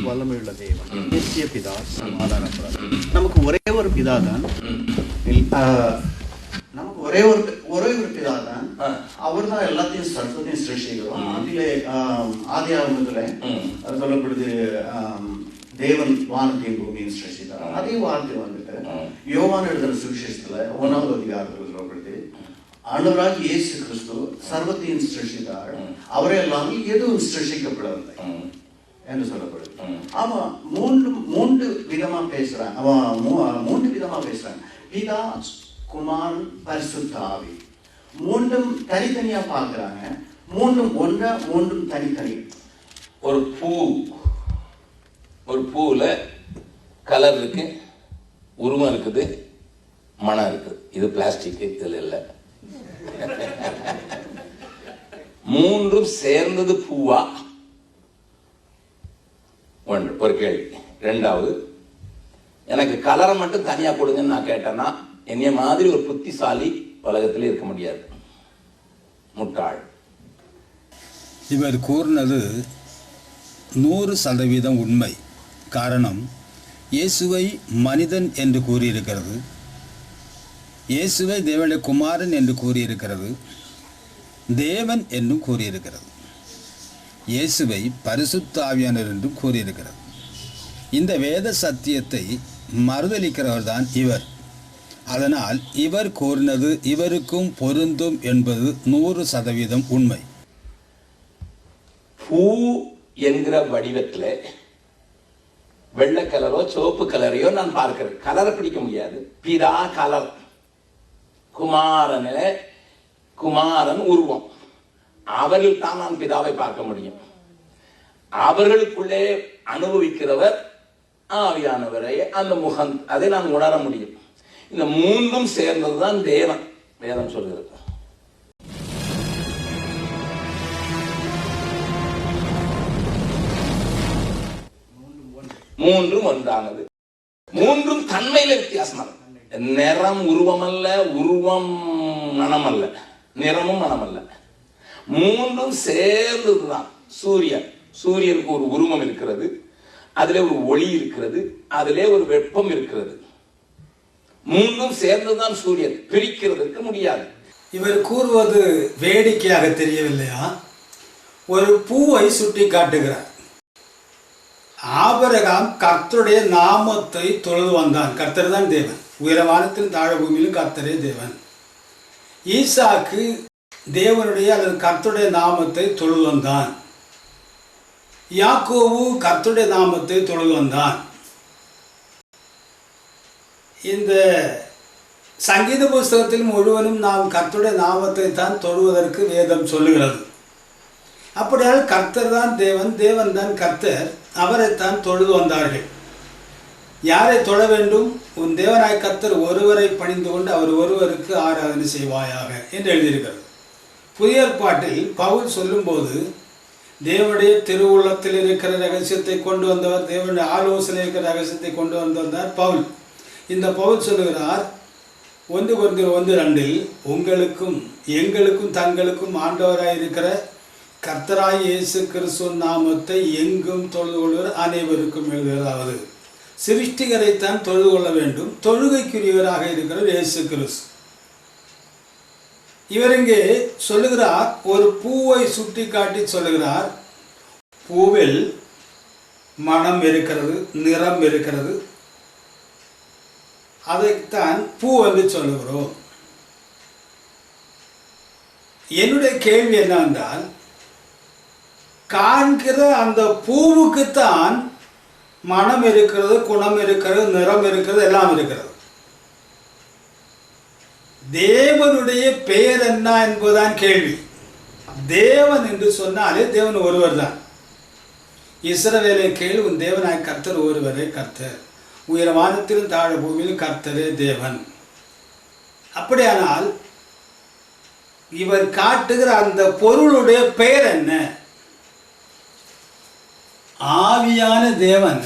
வல்லமையுள்ள தேவன், நித்திய பிதா, சமாதானப்படுறார். நமக்கு ஒரே ஒரு பிதா தான், நமக்கு ஒரே ஒரு பிதா தான். அவர் தான் எல்லாத்தையும் சர்வத்தையும் சிருஷ்டிக்கிறோம். அதிலே ஆதி ஆகமத்துல சொல்லப்படுது, தேவன் வானத்தையும் பூமியும் சிருஷ்டித்தார். அதே வார்த்தை வந்துட்டு யோவான் எழுதுற சுவிசேஷத்துல 1வது அதிகாரத்தில் சொல்லப்படுது, ஆண்டவராகிய இயேசு கிறிஸ்து சர்வத்தையும் சிருஷ்டித்தார், அவரே இல்லாமல் எதுவும் சிருஷ்டிக்கப்படவில்லை என்று சொல்லப்படுது. அவன் மூன்று விதமா பேசுறான். மூன்று விதமா பேசுறான். பிதா, குமாரன், பரிசுத்த ஆவி. மூன்றும் தனித்தனியா பார்க்கிறாங்க. மூன்றும் ஒன்றா, மூன்றும் தனித்தனி. ஒரு பூவில் கலர் இருக்கு, உருவம் இருக்குது, மனம் இருக்குது. இது பிளாஸ்டிக், இதில் இல்லை. மூன்றும் சேர்ந்தது பூவா? ஒன்று ஒரு கேள்வி. ரெண்டாவது, எனக்கு கலரை மட்டும் தனியா கொடுங்கன்னு நான் கேட்டேன்னா என்னைய மாதிரி ஒரு புத்திசாலி உலகத்தில் இருக்க முடியாது, முட்டாள். இவர் கூறினது 100% உண்மை. காரணம், இயேசுவை மனிதன் என்று கூறியிருக்கிறது, இயேசுவை தேவனுடைய குமாரன் என்று கூறியிருக்கிறது, தேவன் என்றும் கூறியிருக்கிறது, இயேசுவை பரிசுத்த ஆவியானவர் என்றும் கூறியிருக்கிறது. இந்த வேத சத்தியத்தை மறுதலிக்கிறவர் தான் இவர். அதனால் இவர் கூறினது இவருக்கும் பொருந்தும் என்பது 100% உண்மை. பூ என்கிற வடிவத்தில் வெள்ளை கலரோ சிவப்பு கலரையோ நான் பார்க்கிறேன். கலரை பிடிக்க முடியாது. பிதா கலர், குமாரன் உருவம். அவர்கள் தான் நான் பிதாவை பார்க்க முடியும். அவர்களுக்குள்ளே அனுபவிக்கிறவர் ஆவியானவரை, அந்த முகம், அதை நான் உணர முடியும். இந்த மூன்றும் சேர்ந்ததுதான் தேவன். வேதம் சொல்கிறது மூன்றும் ஒன்றானது. மூன்றும் தன்மையில வித்தியாசம். நிறம் உருவம் அல்ல, உருவம் மனம் அல்ல, நிறமும் மனம் அல்ல. மூன்றும் சேர்ந்ததுதான். சூரியனுக்கு ஒரு உருவம் இருக்கிறது, அதிலே ஒரு ஒளி இருக்கிறது, அதிலே ஒரு வெப்பம் இருக்கிறது. மூன்றும் சேர்ந்துதான் சூரியன். பிரிக்கிறதுக்கு முடியாது. இவர் கூறுவது வேடிக்கையாக தெரியவில்லையா? ஒரு பூவை சுட்டி காட்டுகிறார். ஆபிரகாம் கர்த்தருடைய நாமத்தை தொழுது வந்தான். கர்த்தர் தான் தேவன். உயரவானத்திலும் தாழ பூமியிலும் கர்த்தரே தேவன். ஈசாக்கு தேவனுடைய அல்லது கர்த்தருடைய நாமத்தை தொழுது வந்தான். யாக்கோபு கர்த்தருடைய நாமத்தை தொழுது வந்தான். இந்த சங்கீத புஸ்தகத்தில் முழுவதும் நாம் கர்த்தருடைய நாமத்தை தான் தொழுவதற்கு வேதம் சொல்லுகிறது. அப்படியால் கர்த்தர் தான் தேவன், தேவன் தான் கர்த்தர், அவரைத்தான் தொழுது வந்தார்கள். யாரை தொழ வேண்டும்? உன் தேவனாய் கர்த்தர் ஒருவரை பணிந்து கொண்டு அவர் ஒருவருக்கு ஆராதனை செய்வாயாக என்று எழுதியிருக்கிறது. புதிய ஏற்பாட்டில் பவுல் சொல்லும்போது தேவனுடைய திருவுள்ளத்தில் இருக்கிற ரகசியத்தை கொண்டு வந்தவர், தேவனுடைய ஆலோசனை இருக்கிற ரகசியத்தை கொண்டு வந்தார் பவுல். இந்த பவுல் சொல்லுகிறார் 1 Corinthians 1:2 உங்களுக்கும் எங்களுக்கும் தங்களுக்கும் ஆண்டவராய் இருக்கிற கர்த்தராய் இயேசு கிறிஸ்து நாமத்தை எங்கும் தொழுது கொள்வர் அனைவருக்கும் எழுதுவதாவது. சிருஷ்டிகரைத்தான் தொழுது கொள்ள வேண்டும். தொழுகைக்குரியவராக இருக்கிறவர் இயேசு கிறிஸ்து. இவர் இங்கே சொல்லுகிறார், ஒரு பூவை சுட்டி காட்டி சொல்லுகிறார். பூவில் மனம் இருக்கிறது, நிறம் இருக்கிறது, அதைத்தான் பூ என்று சொல்லுகிறோம். என்னுடைய கேள்வி என்னவென்றால், காண்கிற அந்த பூவுக்குத்தான் மனம் இருக்கிறது, குணம் இருக்கிறது, நிறம் இருக்கிறது, எல்லாம் இருக்கிறது. தேவனுடைய பெயர் என்ன என்பதுதான் கேள்வி. தேவன் என்று சொன்னாலே தேவன் ஒருவர் தான். இஸ்ரவேலை கேள், உன் தேவனாய் கர்த்தர் ஒருவரே கர்த்தர், உயரவானத்திலும் தாழ பூமியிலும் கர்த்தரே தேவன். அப்படியானால் இவர் காட்டுகிற அந்த பொருளுடைய பெயர் என்ன? ஆவியான தேவன்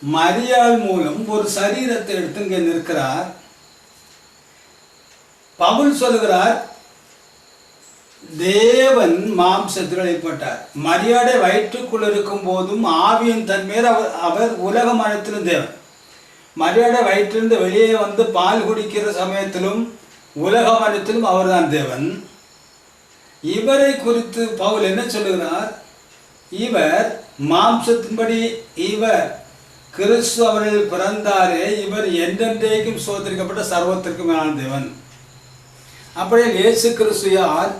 மரியாள் மூலம் ஒரு சரீரத்தை எடுத்து இங்கே நிற்கிறார். பவுல் சொல்லுகிறார், தேவன் மாம்சத்தில் வெளிப்பட்டார். மரியாதை வயிற்றுக்குள் இருக்கும் போதும் ஆவியின் தன்மையில் அவர் உலக மனத்திலும் தேவன். மரியாதை வயிற்றிலிருந்து வெளியே வந்து பால் குடிக்கிற சமயத்திலும் உலக மனத்திலும் அவர்தான் தேவன். இவரை குறித்து பவுல் என்ன சொல்லுகிறார்? இவர் மாம்சத்தின்படி இவர் கிறிஸ்து அவர்கள் பிறந்தாரே, இவர் என்றென்றைக்கும் சோதரிக்கப்பட்ட சர்வத்திற்கு மேலான தேவன். அப்படியே இயேசு கிறிஸ்து யார்?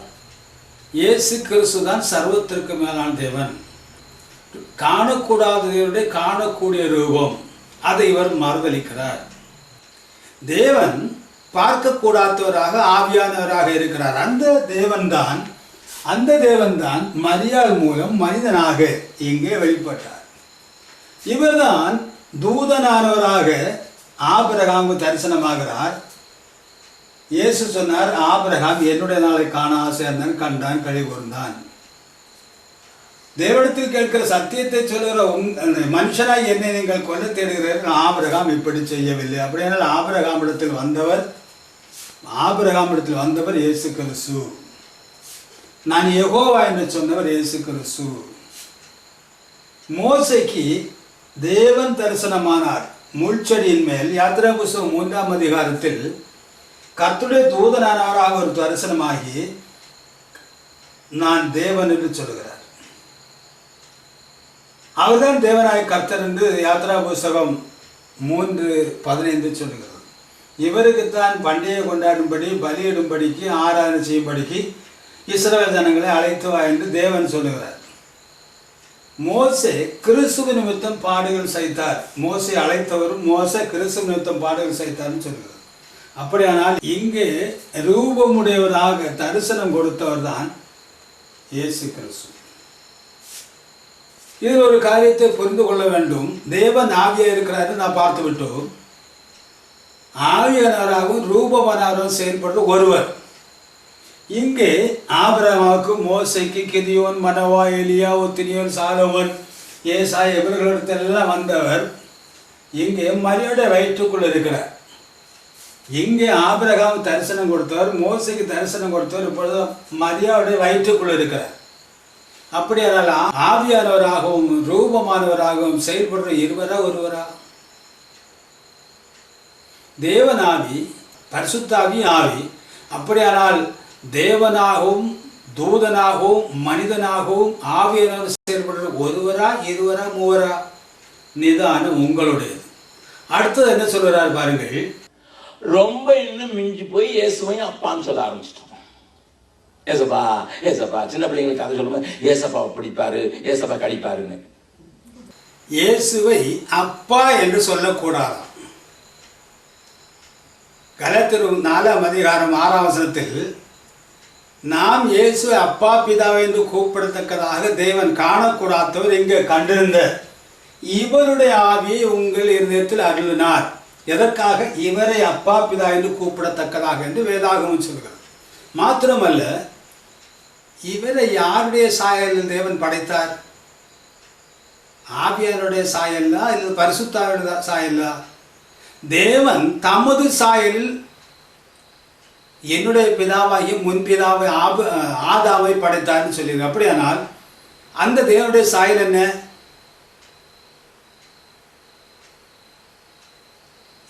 இயேசு கிறிஸ்து தான் சர்வத்திற்கு மேலான தேவன். காணக்கூடாதவருடைய காணக்கூடிய ரூபம், அதை இவர் மறுதளிக்கிறார். தேவன் பார்க்கக்கூடாதவராக ஆவியானவராக இருக்கிறார். அந்த தேவன்தான் மரியாள் மூலம் மனிதனாக இங்கே வெளிப்பட்டார். இவர்தான் தூதனானவராக ஆபிரகாமுக்கு தரிசனமாகிறார். இயேசு சொன்னார், ஆபிரகாம் என்னுடைய நாளை காண ஆசை இருந்தான், கண்டான், கழி கூர்ந்தான். தேவனிடத்தில் கேட்கிற சத்தியத்தை சொல்லுகிற மனுஷனாய் என்னை நீங்கள் கொல்ல தேடுகிறீர்கள், ஆபிரகாம் இப்படி செய்யவில்லை. அப்படியானால் ஆபிரகாமிடத்தில் வந்தவர் இயேசு கிறிஸ்து. நான் யெகோவா என்று சொன்னவர் இயேசு கிறிஸ்து. மோசேக்கு தேவன் தரிசனமானார் முள்செடியின் மேல். யாத்திரா புஸ்தகம் 3ஆம் அதிகாரத்தில் கர்த்தருடைய தூதனானவராக ஒரு தரிசனமாகி நான் தேவன் என்று சொல்லுகிறார். அவர்தான் தேவனாய கர்த்தர் என்று யாத்திரா புஸ்தகம் 3:15 சொல்லுகிறது. இவருக்குத்தான் பண்டிகை கொண்டாடும்படி, பலியிடும்படிக்கு, ஆராதனை செய்யும்படிக்கு இஸ்ரவேல் ஜனங்களை அழைத்து வா என்று தேவன் சொல்லுகிறார். மோசே கிறிஸ்துவ நிமித்தம் பாடுகள் சகித்தார். மோசே அழைத்தவரும் மோசே கிறிஸ்துவ நிமித்தம் பாடுகள் சகித்தார்னு சொல்லுகிறார். அப்படியானால் இங்கே ரூபமுடையவராக தரிசனம் கொடுத்தவர் தான் இயேசு கிறிஸ்து. இதில் ஒரு காரியத்தை புரிந்து கொள்ள வேண்டும். தேவன் ஆவியாக இருக்கிறாரு நான் பார்த்து விட்டோம். ஆவியானவராகவும் ரூபமானவராகவும் செயல்படுற ஒருவர். இங்கே ஆபிரகாமுக்கு, மோசைக்கு, கிதியோன், மனவா, எலியா, ஒத்தினியோன், சாலோமன், ஏசாய் இவர்களிடத்தெல்லாம் வந்தவர் இங்கே மரியாதை வயிற்றுக்குள் இருக்கிறார். இங்கே ஆபிரகாம் தரிசனம் கொடுத்தவர், மோசைக்கு தரிசனம் கொடுத்தவர், இப்பொழுது மரியாதை வயிற்றுக்குள் இருக்கிறார். அப்படியானால் ஆவியானவராகவும் ரூபமானவராகவும் செயல்படுற இருவரா ஒருவரா? தேவனாவி, பரிசுத்தாவி, ஆவி. அப்படியானால் தேவனாகவும் தூதனாகவும் மனிதனாகவும் ஆவியானவர் செயல்படுற ஒருவரா, இருவரா, மூவரா? நிதானம் உங்களுடையது. அடுத்தது என்ன சொல்கிறார் பாருங்கள். ரொம்ப இன்னும் மிஞ்சி போய் இயேசுவையும் அப்பான்னு சொல்ல ஆரம்பிச்சிட்டோம். ஏசப்பா ஏசப்பா, சின்ன பிள்ளைங்களுக்கு கதை சொல்லும்போது ஏசப்பா பிடிப்பாரு, ஏசப்பா கடிப்பாருன்னு. இயேசுவை அப்பா என்று சொல்லக்கூடாதாம். கலாத்தியர் 4ஆம் அதிகாரம் 6ஆம் வசனத்தில் நாம் இயேசுவை அப்பா பிதாவை என்று கூப்பிடத்தக்கதாக தேவன் காணக்கூடாதவர் இங்கே கண்டிருந்த இவருடைய ஆவியை உங்கள் இருதயத்தில் அருளினார். எதற்காக? இவரை அப்பா பிதா என்று கூப்பிடத்தக்கதாக என்று வேதாகமம் சொல்கிறது. மாத்திரமல்ல, இவரை யாருடைய சாயலில் தேவன் படைத்தார்? ஆவியானுடைய சாயலா இல்லை பரிசுத்தாவினுடைய சாயலா? தேவன் தமது சாயலில் என்னுடைய பிதாவாகிய முன்பிதாவை ஆதாவை படைத்தார்னு சொல்லியிருக்கு. அப்படியானால் அந்த தேவனுடைய சாயல் என்ன?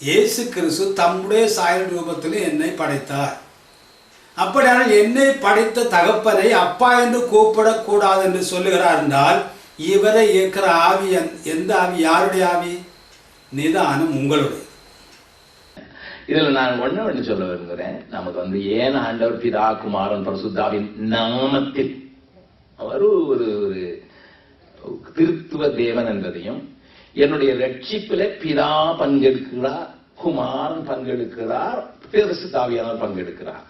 இயேசு கிறிஸ்து தம்முடைய சாயல் ரூபத்தில் என்னை படைத்தார். அப்படியானால் என்னை படைத்த தகப்பனை அப்பா என்று கூப்பிடக்கூடாது என்று சொல்லுகிறார் என்றால் இவரை இயக்கிற ஆவி எந்த ஆவி? யாருடைய ஆவி? நிதானம் உங்களுடைய. இதுல நான் ஒண்ணு சொல்ல விரும்புகிறேன். நமக்கு ஏன் ஆண்டவர் பிதா குமாரன் பரிசுத்தாவின் நாமத்தில் அவர் ஒரு திருத்துவ தேவன் என்பதையும், என்னுடைய ரட்சிப்பில பிதா பங்கெடுக்கிறார், குமாரன் பங்கெடுக்கிறார், பரிசுத்தாவியானவர் பங்கெடுக்கிறார்.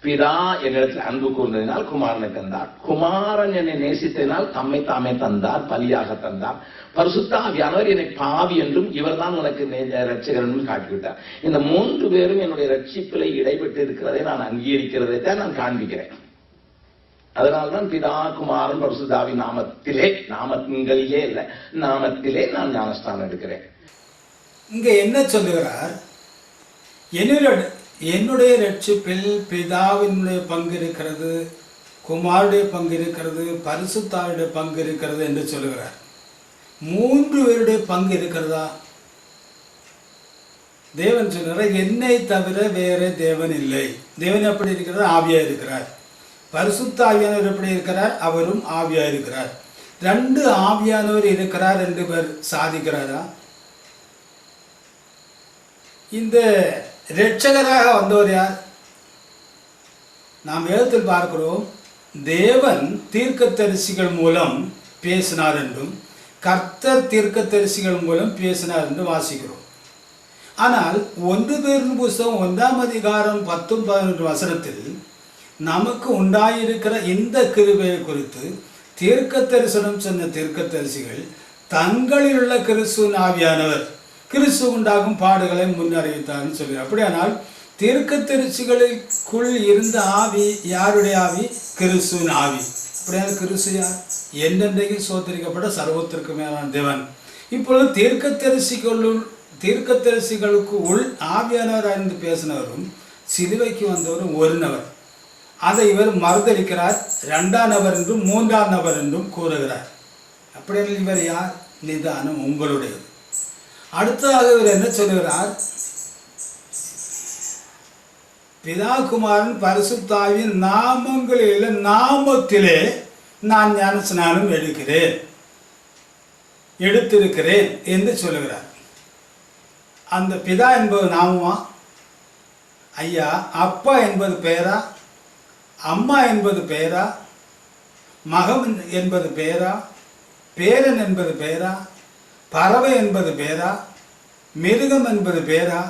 பிதா என்னிடத்தில் அன்பு கூர்ந்ததினால் குமாரனை தந்தார், குமாரன் என்னை நேசித்ததினால் தம்மை தாமே தந்தார், பலியாக தந்தார். பரிசுத்தாவியானவர் என்னை பாவி என்றும் இவர்தான் உனக்கு ரட்சகர் என்றும் காட்டிவிட்டார். இந்த 3 பேரும் என்னுடைய ரட்சிப்பிலே இடைப்பட்டு இருக்கிறதை நான் அங்கீகரிக்கிறதை தான் நான் காண்பிக்கிறேன். அதனால்தான் பிதா குமாரன் பரிசுத்தாவி நாமத்திலே, நாமங்களிலே இல்லை, நாமத்திலே நான் ஞானஸ்தானம் எடுக்கிறேன். இங்க என்ன சொல்லுகிறார்? என்னுடைய ரட்சிப்பில் பிதாவினுடைய பங்கு இருக்கிறது குமாருடைய பங்கு இருக்கிறது, பரிசுத்தாவுடைய பங்கு இருக்கிறது என்று சொல்லுகிறார். 3 பேருடைய பங்கு இருக்கிறதா? தேவன் சொல்கிறார், என்னை தவிர வேறு தேவன் இல்லை. தேவன் எப்படி இருக்கிறார்? ஆவியா இருக்கிறார். பரிசுத்த ஆவியானவர் எப்படி இருக்கிறார்? அவரும் ஆவியா இருக்கிறார். 2 ஆவியானவர் இருக்கிறார் என்று பேர் சாதிக்கிறாரா? இந்த இரட்சகராக வந்தவர் யார்? நாம் வேதத்தில் பார்க்கிறோம், தேவன் தீர்க்கதரிசிகள் மூலம் பேசினார் என்றும் கர்த்தர் தீர்க்கதரிசிகள் மூலம் பேசினார் என்று வாசிக்கிறோம். ஆனால் 1 பேரின் புஸ்தகம் 1ஆம் அதிகாரம் 10-11 வசனத்தில் நமக்கு உண்டாயிருக்கிற இந்த கிருபையை குறித்து தீர்க்க தரிசனம் சொன்ன தீர்க்கதரிசிகள் தங்களில் உள்ள கிறிஸ்துவின் ஆவியானவர் கிறிஸ்து உண்டாகும் பாடுகளை முன்னறிவித்தார்னு சொல்கிறார். அப்படியானால் தீர்க்கதரிசிகளுக்குள் இருந்த ஆவி யாருடைய ஆவி? கிறிஸ்துவின் ஆவி. அப்படியான கிறிஸ்து யார்? என்றென்றைக்கு சோதரிக்கப்பட்ட சர்வத்திற்கு மேலான தேவன். இப்பொழுது தீர்க்கதரிசிகளுக்கு உள் ஆவியானவர் அறிந்து பேசினவரும் சிலுவைக்கு வந்தவரும் ஒரு நபர். அதை இவர் மறுதளிக்கிறார். 2ஆம் நபர் என்றும் 3ஆம் நபர் என்றும் கூறுகிறார். அப்படியே இவர் யார்? நிதானம் உங்களுடையது. அடுத்ததாக இவர் என்ன சொல்லுகிறார்? பிதா குமாரன் பரிசுத்தாவியின் நாமங்களில் நாமத்திலே நான் ஞானஸ்நானம் எடுத்திருக்கிறேன் என்று சொல்லுகிறார். அந்த பிதா என்பது நாமமா? ஐயா, அப்பா என்பது பெயரா? அம்மா என்பது பெயரா? மகன் என்பது பெயரா? பேரன் என்பது பெயரா? பறவை என்பது பெயரா? மிருகம் என்பது பெயரா?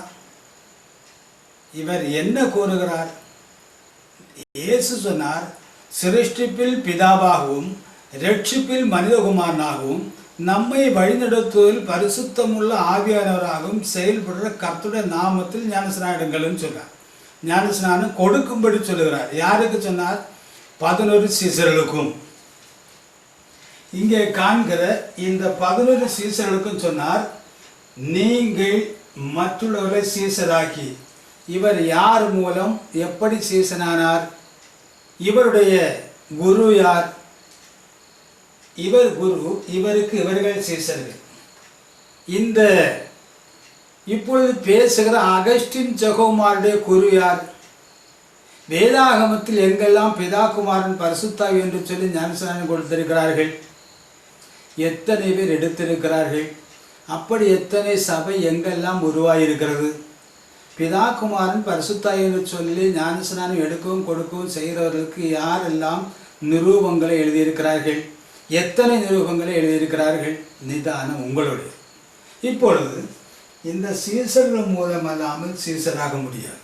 இவர் என்ன கூறுகிறார்? இயேசு சொன்னார், சிருஷ்டிப்பில் பிதாவாகவும் இரட்சிப்பில் மனிதகுமாரனாகவும் நம்மை வழிநடத்துவதில் பரிசுத்தமுள்ள ஆவியானவராகவும் செயல்படுற கர்த்தருடைய நாமத்தில் ஞானஸ்நானம் சொல்றார். ஞானஸ்நானம் கொடுக்கும்படி சொல்லுகிறார். யாருக்கு சொன்னார்? 11 சீசர்களுக்கும். இங்கே காண்கிற இந்த 11 சீசர்களுக்கும் சொன்னார், நீங்கள் மற்றவர்களை சீசராக்கி. இவர் யார் மூலம் எப்படி சீசனானார்? இவருடைய குரு யார்? இவர் குரு, இவருக்கு இவர்கள் சீசர்கள். இந்த இப்பொழுது பேசுகிற அகஸ்டின் ஜெகோமாருடைய குரு யார்? வேதாகமத்தில் எங்கெல்லாம் பிதா குமாரன் பரிசுத்தாவி என்று சொல்லி ஞானஸ்நானம் கொடுத்திருக்கிறார்கள், எத்தனை பேர் எடுத்திருக்கிறார்கள்? அப்படி எத்தனை சபை எங்கெல்லாம் உருவாயிருக்கிறது? பிதா குமாரன் பரிசுத்தாவி என்று சொல்லி ஞானஸ்நானம் எடுக்கவும் கொடுக்கவும் செய்கிறவர்களுக்கு யாரெல்லாம் நிரூபங்களை எழுதியிருக்கிறார்கள்? எத்தனை நிரூபங்களை எழுதியிருக்கிறார்கள்? நிதானம் உங்களுடைய. இப்பொழுது இந்த சீசர்கள் மூலமல்லாமல் சீசராக முடியாது.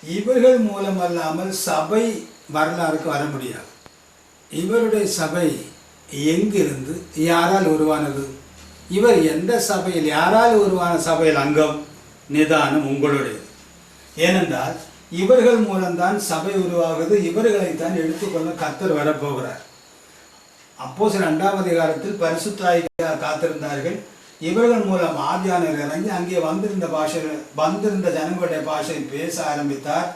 இவர்கள் மூலமல்லாமல் சபை வரலாறுக்கு வர முடியாது. இவருடைய சபை எங்கிருந்து யாரால் உருவானது? இவர் எந்த சபையில் யாரால் உருவான சபையில் அங்கம்? நிதானம் உங்களுடையது. ஏனென்றால் இவர்கள் மூலம்தான் சபை உருவாகுது. இவர்களைத்தான் எடுத்துக்கொள்ள கர்த்தர் வரப்போகிறார். அப்போஸ்தலர் 2ஆம் அதிகாரத்தில் பரிசுத்தாய் காத்திருந்தார்கள். இவர்கள் மூலம் ஆவியானவர் இறங்கி அங்கே வந்திருந்த ஜனங்களுடைய பாஷையை பேச ஆரம்பித்தார்.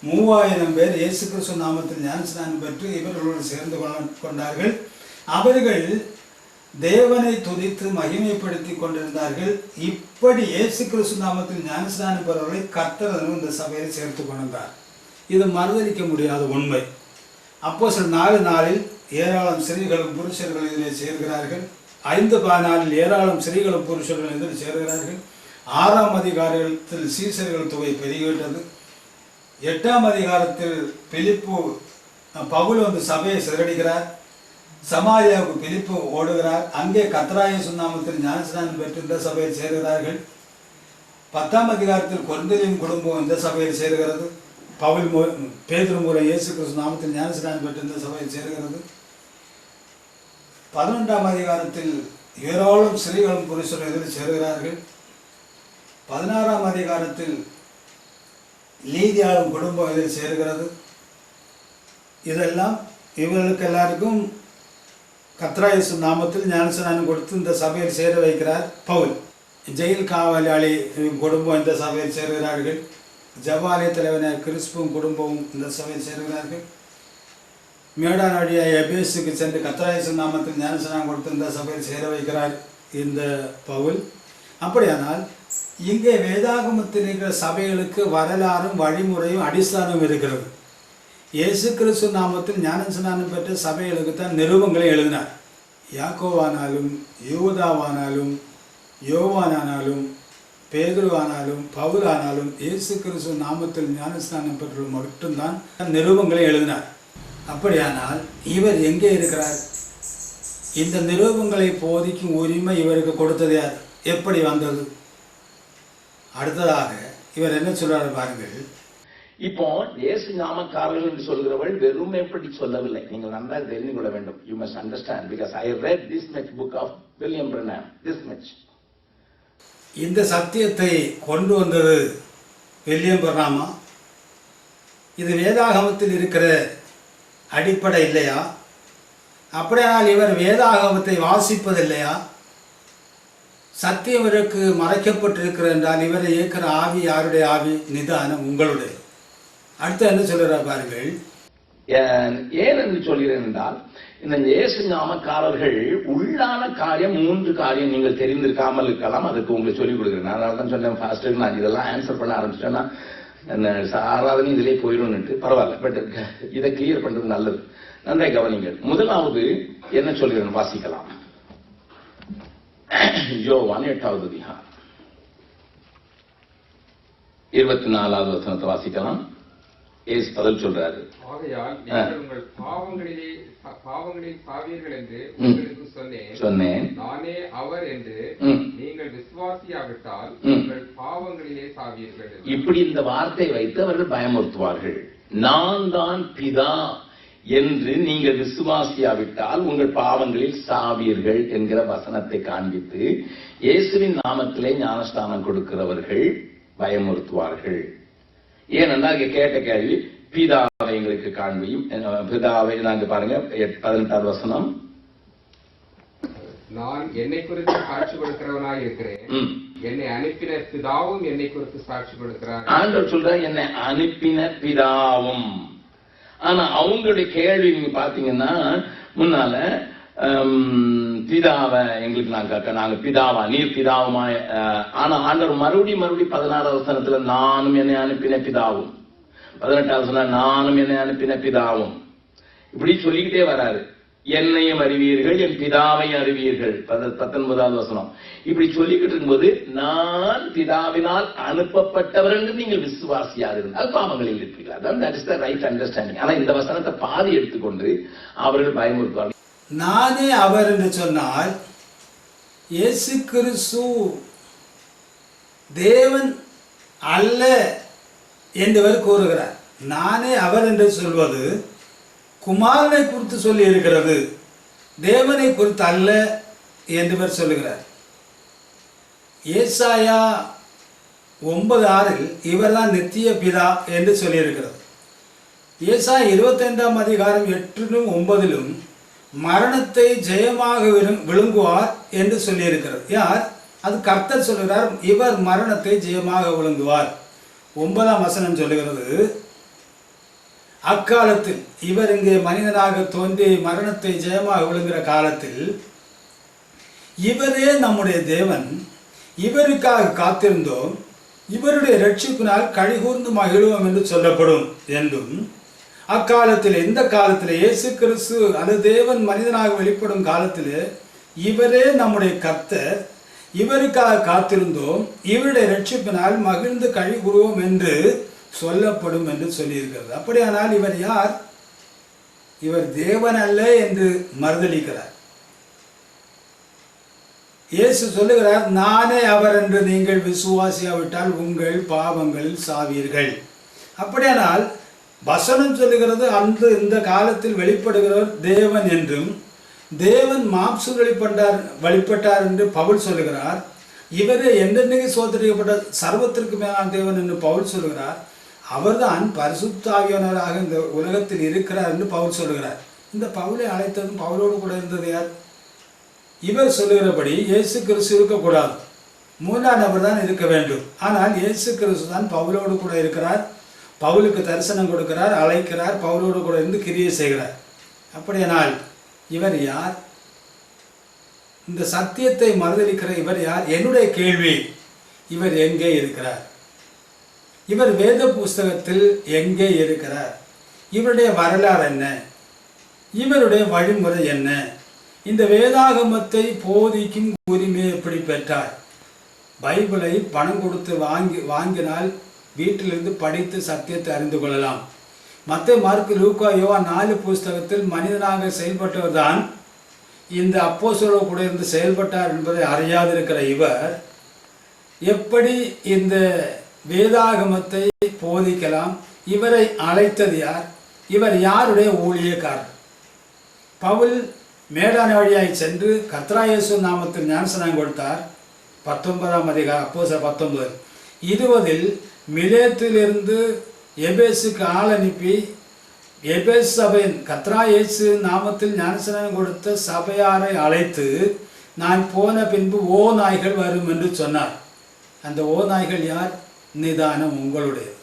3000 பேர் இயேசு கிறிஸ்து நாமத்தில் ஞானஸ்நானம் பெற்று இவர்களோடு சேர்ந்து கொண்டார்கள். அவர்கள் தேவனை துதித்து மகிமைப்படுத்தி கொண்டிருந்தார்கள். இப்படி இயேசு கிறிஸ்து நாமத்தில் ஞானஸ்நானம் பெறவர்களை கர்த்தர் இந்த சபையில் சேர்த்து கொண்டார். இது மறுதளிக்க முடியாத உண்மை. அப்போஸ்தலர் 4:4 ஏராளம் ஸ்திரீகளும் புருஷர்கள் இதில் சேர்கிறார்கள். 5:14 ஏராளம் ஸ்திரீகளும் புருஷர்கள் இதில் சேர்கிறார்கள். 6ஆம் அதிகாரத்தில் சீசர்கள் தொகை பெருகிவிட்டது. 8ஆம் அதிகாரத்தில் பவுல் சபையை சிதறடிக்கிறார். சமாரியாவுக்கு பிலிப்பு ஓடுகிறார். அங்கே கர்த்தராகிய இயேசு நாமத்தில் ஞானஸ்நானம் பெற்று இந்த சபையில் சேர்கிறார்கள். 10ஆம் அதிகாரத்தில் கொரிந்தியரின் குடும்பம் இந்த சபையில் சேர்கிறது. பவுல் பேதுரு மூலம் இயேசு கிறிஸ்து நாமத்தில் ஞானஸ்நானம் பெற்று இந்த சபையில் சேர்கிறது. 11ஆம் அதிகாரத்தில் ஏராளம் ஸ்திரீகளும் புருஷரும் இதில் சேர்கிறார்கள். 16ஆம் அதிகாரத்தில் லீதியாளும் குடும்பம் இதில் சேர்கிறது. இதெல்லாம் இவர்களுக்கு எல்லாருக்கும் கர்த்தராகிய இயேசு நாமத்தில் ஞானஸ்நானம் கொடுத்து இந்த சபையில் சேர வைக்கிறார் பவுல். ஜெயில் காவலாளி குடும்பம் இந்த சபையில் சேர்கிறார்கள். ஜபாலய தலைவன கிறிஸ்துவும் குடும்பமும் இந்த சபையில் சேர்கிறார்கள். மேடானடியாய் எபேசுக்கு சென்று கர்த்தராகிய நாமத்தில் ஞானஸ்நானம் கொடுத்திருந்த சபையில் சேர வைக்கிறார் இந்த பவுல். அப்படியானால் இங்கே வேதாகமத்தில் இருக்கிற சபைகளுக்கு வரலாறும் வழிமுறையும் அடிஸ்தானம் இருக்கிறது. இயேசு கிறிஸ்து நாமத்தில் ஞானஸ்நானம் பெற்ற சபைகளுக்கு தான் நிருபங்களை எழுதினார். யாக்கோவானாலும் யூதாவானாலும் யோவானானாலும் பேதுருவானாலும் பவுலானாலும் இயேசு கிறிஸ்து நாமத்தில் ஞானஸ்நானம் பெற்றவர்கள் மட்டும்தான் நிருபங்களை எழுதினார். அப்படியானால் இவர் எங்கே இருக்கிறார்? இந்த நிருபங்களை போதிக்கும் உரிமை இவருக்கு கொடுத்தது யார்? எப்படி வந்தது? அடுத்ததாக இவர் என்ன சொல்றாரு பாருங்கள். இப்போ இயேசு நாமக்காரர்கள் என்று சொல்கிறவள் வெறும் எப்படி சொல்லவில்லை, நீங்கள் நன்றாக தெரிந்து கொள்ள வேண்டும். You must understand because I read this much book of William Branham this much. இந்த சத்தியத்தை கொண்டு வந்தது வில்லியம் பிரென்ஹாமா? இது வேதாகமத்தில் இருக்கிற அடிப்படை இல்லையா? அப்படியானால் இவர் வேதாகமத்தை வாசிப்பதில்லையா? சத்தியம் இவருக்கு மறைக்கப்பட்டிருக்கிறது என்றால் இவரை இயக்கிற ஆவி யாருடைய ஆவி? நிதானம் உங்களுடைய. அடுத்து என்ன சொல்கிறார் பாருங்கள். ஏன் என்று சொல்கிறேன் என்றால், இந்த இயேசு நாமக்காரர்கள் உள்ளான காரியம் 3 காரியம் நீங்கள் தெரிந்திருக்காமல் இருக்கலாம். அதுக்கு உங்களுக்கு சொல்லிக் கொடுக்குறேன். அதனால தான் சொன்னேன் ஃபாஸ்ட்டு நான் இதெல்லாம் ஆன்சர் பண்ண ஆரம்பிச்சிட்டேன்னா ஆராதனை இதிலே போயிடும்னுட்டு. பரவாயில்ல, பட் இதை கிளியர் பண்றது நல்லது. நன்றாக கவனிங்கள். முதலாவது என்ன சொல்கிறேன் வாசிக்கலாம். யோவான் 8வது அதிகாரம் 24வது வசனத்தை வாசிக்கலாம். ஏசு பதில் சொல்றாரு. ஆகையால் நீங்கள் உங்கள் பாவங்களில் சாவீர்கள் என்று உங்களுக்கு சொன்னேன். நானே அவர் என்று நீங்கள் விசுவாசியாவிட்டால் உங்கள் பாவங்களிலே சாவீர்கள். இப்படி இந்த வார்த்தை வைத்து அவர்கள் பயமுறுத்துவார்கள். நான் தான் பிதா என்று நீங்கள் விசுவாசியாவிட்டால் உங்கள் பாவங்களில் சாவீர்கள் என்கிற வசனத்தை காண்பித்து இயேசுவின் நாமத்திலே ஞானஸ்தானம் கொடுக்கிறவர்கள் பயமுறுத்துவார்கள். ஏனென்றால் கேட்ட கேள்வி, பிதாவை எங்களுக்கு காண்பியும். பிதாவை நாங்க பாருங்க 18வது வசனம். நான் என்னை குறித்து சாட்சி கொடுக்கிறவனாய் இருக்கிறேன், என்னை அனுப்பின பிதாவும் என்னை குறித்து சாட்சி கொடுக்கிறார். ஆண்டவர் சொல்ற என்னை அனுப்பின பிதாவும். ஆனா அவங்களுடைய கேள்வி நீங்க பாத்தீங்கன்னா, முன்னால பிதாவை எங்களுக்கு நாங்க பிதாவா, நீர் பிதாவுமா? ஆனா ஆண்டவர் மறுபடியும் 16வது வசனத்துல நானும் என்னை அனுப்பின பிதாவும், 18வது வசனம் நானும் என்னை அனுப்பின பிதாவும், இப்படி சொல்லிக்கிட்டே வராரு. என்னையும் அறிவீர்கள், என் பிதாவை அறிவீர்கள், 19வது வசனம். இப்படி சொல்லிக்கிட்டு இருக்கும்போது நான் பிதாவினால் அனுப்பப்பட்டவர் என்று நீங்கள் விசுவாசியாக இருந்தால் பாவங்களில் இருப்பீர்கள். அதான் that is the right understanding. ஆனா இந்த வசனத்தை பாதி எடுத்துக்கொண்டு அவர்கள் பயமுறுத்துவார்கள். நானே அவர் என்று சொன்னால் இயேசு கிறிஸ்து தேவன் அல்ல என்றவர் கூறுகிறார். நானே அவர் என்று சொல்வது குமாரனை குறித்து சொல்லி இருக்கிறது, தேவனை குறித்து அல்ல என்றவர் சொல்லுகிறார். ஏசாயா 9:6 இவர்தான் நித்திய பிதா என்று சொல்லியிருக்கிறது. ஏசாயா 25ஆம் அதிகாரம் 8லும் 9லும் மரணத்தை ஜெயமாக விழுங்குவார் என்று சொல்லியிருக்கிறது. யார்? அது கர்த்தர் சொல்கிறார். இவர் மரணத்தை ஜெயமாக விழுங்குவார். 9ஆம் வசனம் சொல்லுகிறது, அக்காலத்தில் இவர் இங்கே மனிதனாக தோன்றி மரணத்தை ஜெயமாக விழுங்குகிற காலத்தில் இவரே நம்முடைய தேவன், இவருக்காக காத்திருந்தோம், இவருடைய ரட்சிப்பினால் கழிகூர்ந்து மகிழுவோம் என்று சொல்லப்படும் என்றும், அக்காலத்தில் இந்த காலத்தில் இயேசு கிறிஸ்து அந்த தேவன் மனிதனாக வெளிப்படும் காலத்தில் இவரே நம்முடைய கர்த்தர், இவருக்காக காத்திருந்தோம், இவருடைய ரட்சிப்பினால் மகிழ்ந்து கழிகூறுவோம் என்று சொல்லப்படும் என்று சொல்லியிருக்கிறது. அப்படியானால் இவர் யார்? இவர் தேவன் அல்ல என்று மறுதலிக்கிறார். இயேசு சொல்லுகிறார், நானே அவர் என்று நீங்கள் விசுவாசியாவிட்டால் உங்கள் பாவங்களில் சாவீர்கள். அப்படியானால் வசனம் சொல்லுகிறது அந்த இந்த காலத்தில் வெளிப்படுகிறவர் தேவன் என்றும், தேவன் மாம்சு வழிபட்டார் என்று பவுல் சொல்லுகிறார். இவரே என்றென்னைக்கு சோதரிக்கப்பட்ட சர்வத்திற்கு மேலான தேவன் என்று பவுல் சொல்லுகிறார். அவர்தான் பரிசுத்த ஆவியானவராக இந்த உலகத்தில் இருக்கிறார் என்று பவுல் சொல்லுகிறார். இந்த பவுலை அழைத்ததும் பவுலோடு கூட இருந்தது யார்? இவர் சொல்லுகிறபடி இயேசு கிறிஸ்து இருக்கக்கூடாது, 3ஆம் நபர் தான் இருக்க வேண்டும். ஆனால் இயேசு கிறிஸ்து தான் பவுலோடு கூட இருக்கிறார், பவுலுக்கு தரிசனம் கொடுக்கிறார், அழைக்கிறார், பவுலோடு கூட இருந்து கிரியை செய்கிறார். அப்படியானால் இவர் யார்? இந்த சத்தியத்தை மறுதலிக்கிற இவர் யார்? என்னுடைய கேள்வி, இவர் எங்கே இருக்கிறார்? இவர் வேத புஸ்தகத்தில் எங்கே இருக்கிறார்? இவருடைய வரலாறு என்ன? இவருடைய வழிமுறை என்ன? இந்த வேதாகமத்தை போதிக்கும் உரிமை எப்படி பெற்றார்? பைபிளை பணம் கொடுத்து வாங்கினால் வீட்டிலிருந்து படித்து சத்தியத்தை அறிந்து கொள்ளலாம். மத்தேயு, மார்க்கு, லூக்கா, யோவான் 4 புஸ்தகத்தில் மனிதனாக செயல்பட்டவர் தான் இந்த அப்போஸ்தலரோடு கூட இருந்து செயல்பட்டார் என்பதை அறியாதிருக்கிற இவர் எப்படி இந்த வேதாகமத்தை போதிக்கலாம்? இவரை அழைத்தது யார்? இவர் யாருடைய ஊழியக்காரர்? பவுல் மேடான வழியாய் சென்று கர்த்தராகிய இயேசு நாமத்தில் ஞானஸ்நானம் கொடுத்தார். 19ஆம் அதிகாரம் அப்போஸ்தலர் 19. 20 மிலேத்திலிருந்து எபேசுக்கு ஆள் அனுப்பி எபேசு சபையின் கர்த்தராகிய இயேசு நாமத்தில் ஞானஸ்நானம் கொடுத்த சபையாரை அழைத்து, நான் போன பின்பு ஓ நாய்கள் வரும் என்று சொன்னார். அந்த ஓ நாய்கள் யார்? நிதானம் உங்களுடையது.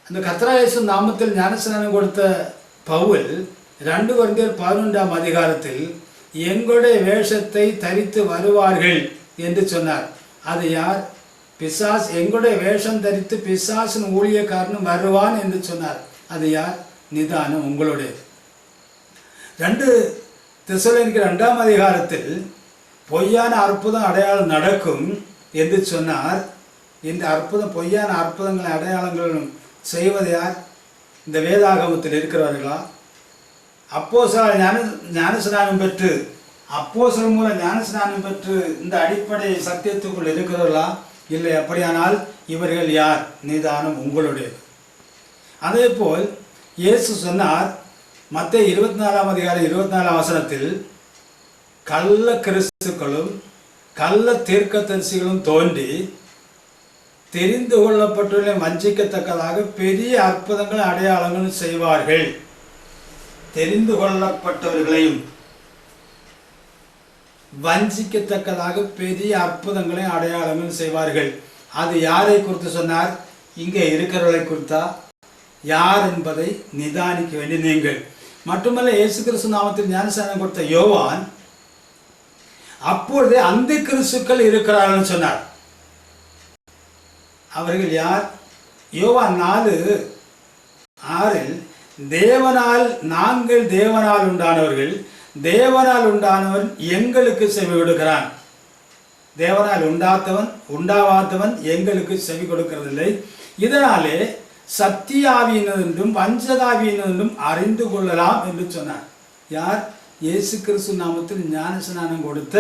அந்த கர்த்தராகிய இயேசு நாமத்தில் ஞானஸ்நானம் கொடுத்த பவுல் 2 கொரிந்தியர் 11ஆம் அதிகாரத்தில் எங்களுடைய வேஷத்தை தரித்து வருவார்கள் என்று சொன்னார். அது யார்? பிசாஸ். எங்களுடைய வேஷம் தரித்து பிசாசின் ஊழியக்காரனும் வருவான் என்று சொன்னார். அது யார்? நிதானம் உங்களுடையது. 2 தெசலோனிக்கர் 2ஆம் அதிகாரத்தில் பொய்யான அற்புதம் அடையாளம் நடக்கும் என்று சொன்னார். இந்த அற்புதம், பொய்யான அற்புதங்களை அடையாளங்களும் செய்வது யார்? இந்த வேதாகமத்தில் இருக்கிறவர்களா? அப்போஸ்தலர் ஞானஸ்நானம் பெற்று, அப்போஸ்தலர் மூலம் ஞானஸ்நானம் பெற்று இந்த அடிப்படை சத்தியத்துக்குள் இருக்கிறவர்களா? இல்லை. அப்படியானால் இவர்கள் யார்? நிதானம் உங்களுடையது. அதே போல் இயேசு சொன்னார் மத்தேயு 24ஆம் அதிகாரம் 24ஆம் வசனத்தில், கள்ள கிறிஸ்துக்களும் கள்ள தீர்க்கதரிசிகளும் தோன்றி தெரிந்து கொள்ளப்பட்டுள்ள வஞ்சிக்கத்தக்கதாக பெரிய அற்புதங்கள் அடையாளங்களும் செய்வார்கள். தெரிந்து கொள்ளப்பட்டவர்களையும் வஞ்சிக்கத்தக்கதாக பெரிய அற்புதங்களை அடையாளங்கள் செய்வார்கள். அது யாரை குறித்து சொன்னார்? இங்கே இருக்கிறவர்களை குறித்தா? யார் என்பதை நிதானிக்க வேண்டிய நீங்கள். மட்டுமல்ல, இயேசு கிறிஸ்து நாமத்தில் ஞானஸ்நானம் கொடுத்த யோவான் அப்பொழுதே அந்த கிறிஸ்துக்கள் இருக்கிறார்கள் சொன்னார். அவர்கள் யார்? யோவான் 4:6 தேவனால், நாங்கள் தேவனால் உண்டானவர்கள், தேவனால் உண்டானவன் எங்களுக்கு செவி கொடுக்கிறான். தேவனால் உண்டாவாதவன் எங்களுக்கு செவி கொடுக்கிறதில்லை. இதனாலே சத்தியாவியினென்றும் வஞ்சகாவியினென்றும் அறிந்து கொள்ளலாம் என்று சொன்னார். யார்? இயேசு கிறிஸ்து நாமத்தில் ஞானஸ்நானம் கொடுத்த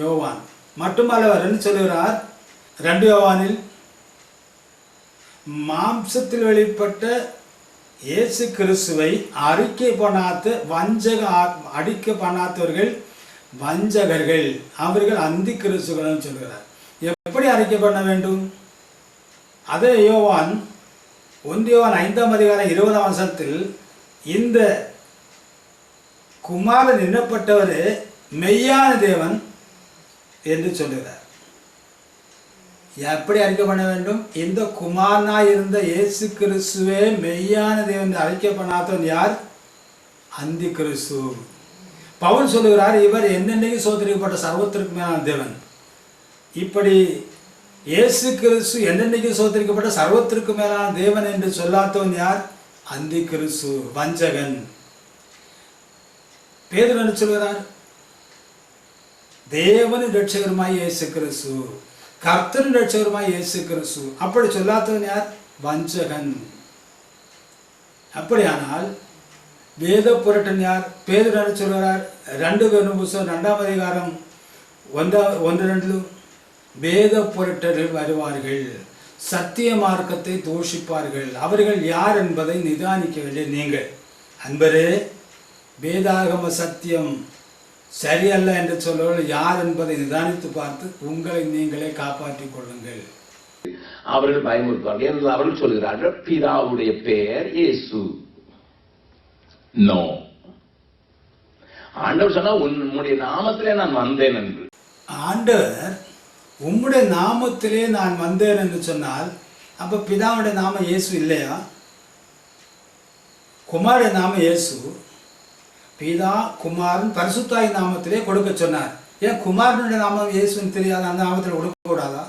யோவான். மட்டுமல்ல, அவர் என்ன சொல்லுகிறார்? 2 யோவானில், மாம்சத்தில் வெளிப்பட்ட இயேசு கிறிஸ்துவை அறிக்கை பண்ணாத அடிக்கை பண்ணாதவர்கள் வஞ்சகர்கள், அவர்கள் அந்தி கிறிஸ்துகள் சொல்கிறார். எப்படி அறிக்கை பண்ண வேண்டும்? அதே யோவான் 1 யோவான் 5ஆம் அதிகாரம் 20ஆம் வசனத்தில், இந்த குமாரன் எண்ணப்பட்டவரே மெய்யான தேவன் என்று சொல்லுகிறார். எப்படி அறிக்கை பண்ண வேண்டும்? இந்த குமாரனாய் இருந்த இயேசு கிறிஸ்துவே மெய்யான தேவன் அறிக்கை பண்ணாதவன் யார்? அந்தி கிறிஸ்து. பவுல் சொல்லுகிறார், இவர் என்னென்னைக்கு சோதரிக்கப்பட்ட சர்வத்திற்கு மேலான தேவன். இப்படி இயேசு கிறிஸ்து என்னென்னைக்கு சோதரிக்கப்பட்ட சர்வத்திற்கு மேலான தேவன் என்று சொல்லாதவன் யார்? அந்தி கிறிஸ்து, வஞ்சகன். பேதுரு என்ன சொல்கிறார்? தேவனின் இரட்சகருமாய் இயேசு கிறிஸ்து, கர்த்தரின் இரட்சகருமாய் இயேசு கிறிஸ்து. அப்படி சொல்லாதவன் யார்? வஞ்சகன். அப்படியானால் வேத புரட்டன் யார்? பேதுரு என்ன சொல்கிறார்? 2 பேரும் புத்தகம் 2ஆம் அதிகாரம் 1-2 வேத புரட்டர்கள் வருவார்கள், சத்திய மார்க்கத்தை தூஷிப்பார்கள். அவர்கள் யார் என்பதை நிதானிக்க வேண்டிய நீங்கள். அன்பரே, வேதாகம சத்தியம் சரியல்ல என்று சொல்லுவர்கள் யார் என்பதை நிதானித்து பார்த்து உங்களை நீங்களே காப்பாற்றிக் கொள்ளுங்கள். அவர்கள் பயமுறுத்துவார்கள். என்று அவர்கள் சொல்கிறார்கள், பிதாவுடைய பெயர் இயேசு. நோ, ஆண்டவர் சொன்னா உம்முடைய நாமத்திலே நான் வந்தேன் என்று. ஆண்டவர் உம்முடைய நாமத்திலே நான் வந்தேன் என்று சொன்னால், அப்ப பிதாவுடைய நாமம் இயேசு இல்லையா? குமார நாம இயேசு பிதா குமாரன் பரிசுத்தாய் நாமத்திலே கொடுக்க சொன்னார். ஏன் குமாரனுடைய நாமம் இயேசுன்னு தெரியாத அந்த நாமத்தில் கொடுக்கக்கூடாதா?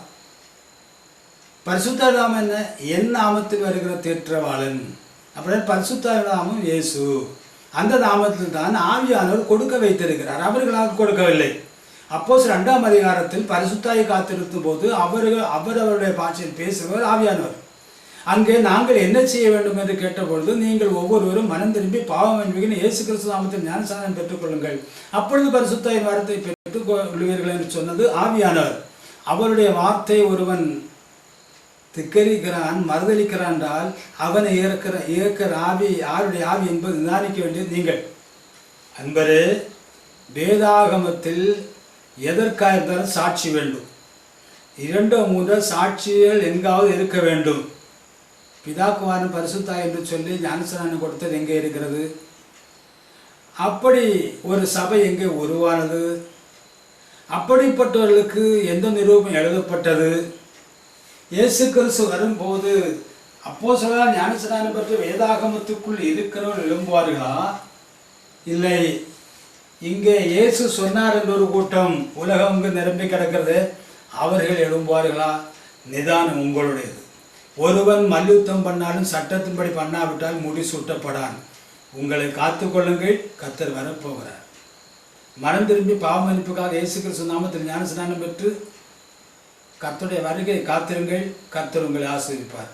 பரிசுத்தாய் நாமம் என்ன? என் நாமத்தில் வருகிற தேற்றவாளன். அப்படியே பரிசுத்தாய் நாமம் இயேசு. அந்த நாமத்தில் தான் ஆவியானவர் கொடுக்க வைத்திருக்கிறார், அவர்களாக கொடுக்கவில்லை. அப்போஸ்தலர் 2ஆம் அதிகாரத்தில் பரிசுத்தாயை காத்திருக்கும் போது அவருடைய பாஷையில் பேசுகிறவர் ஆவியானவர். அங்கே நாங்கள் என்ன செய்ய வேண்டும் என்று கேட்டபொழுது, நீங்கள் ஒவ்வொருவரும் மனம் திரும்பி பாவம் என்பீர்கள், இயேசு கிறிஸ்து நாமத்தில் ஞானஸ்நானம் பெற்றுக்கொள்ளுங்கள், அப்பொழுது பரிசுத்தாயின் வார்த்தை பெற்றுக் கொள்வீர்கள் என்று சொன்னது ஆவியானவர். அவருடைய வார்த்தை ஒருவன் திக்கரிக்கிறான், மறுதளிக்கிறான் என்றால் அவனை இயக்கிற ஆவி யாருடைய ஆவி என்பது நிதானிக்க வேண்டியது நீங்கள். அன்பரே, வேதாகமத்தில் எதற்காக இருந்தாலும் சாட்சி வேண்டும். 2 3 சாட்சிகள் எங்காவது இருக்க வேண்டும். பிதா குமாரன் பரிசுத்தாய் என்று சொல்லி ஞானஸ்நானம் கொடுத்தது எங்கே இருக்கிறது? அப்படி ஒரு சபை எங்கே உருவானது? அப்படிப்பட்டவர்களுக்கு எந்த நிரூபம் எழுதப்பட்டது? இயேசு கிறிஸ்து வரும்போது அப்போஸ்தலர் ஞானஸ்நானம் பெற்று வேதாகமத்துக்குள் இருக்கிறவர்கள் எழும்புவார்களா? இல்லை, இங்கே இயேசு சொன்னார் என்ற ஒரு கூட்டம் உலகம் இங்கு நிரம்பி கிடக்கிறது, அவர்கள் எழும்புவார்களா? நிதானம் உங்களுடையது. ஒருவன் மல்யுத்தம் பண்ணாலும் சட்டத்தின்படி பண்ணாவிட்டால் முடி சூட்டப்படான். உங்களை காத்துக்கொள்ளுங்கள், கர்த்தர் வரப்போகிறார். மனம் திரும்பி பாவ மன்னிப்புக்காக இயேசு கிறிஸ்து நாமத்தில் ஞானஸ்நானம் பெற்று கர்த்தருடைய வருகை காத்திருங்கள், கர்த்தர் உங்களை ஆசீர்வதிப்பார்.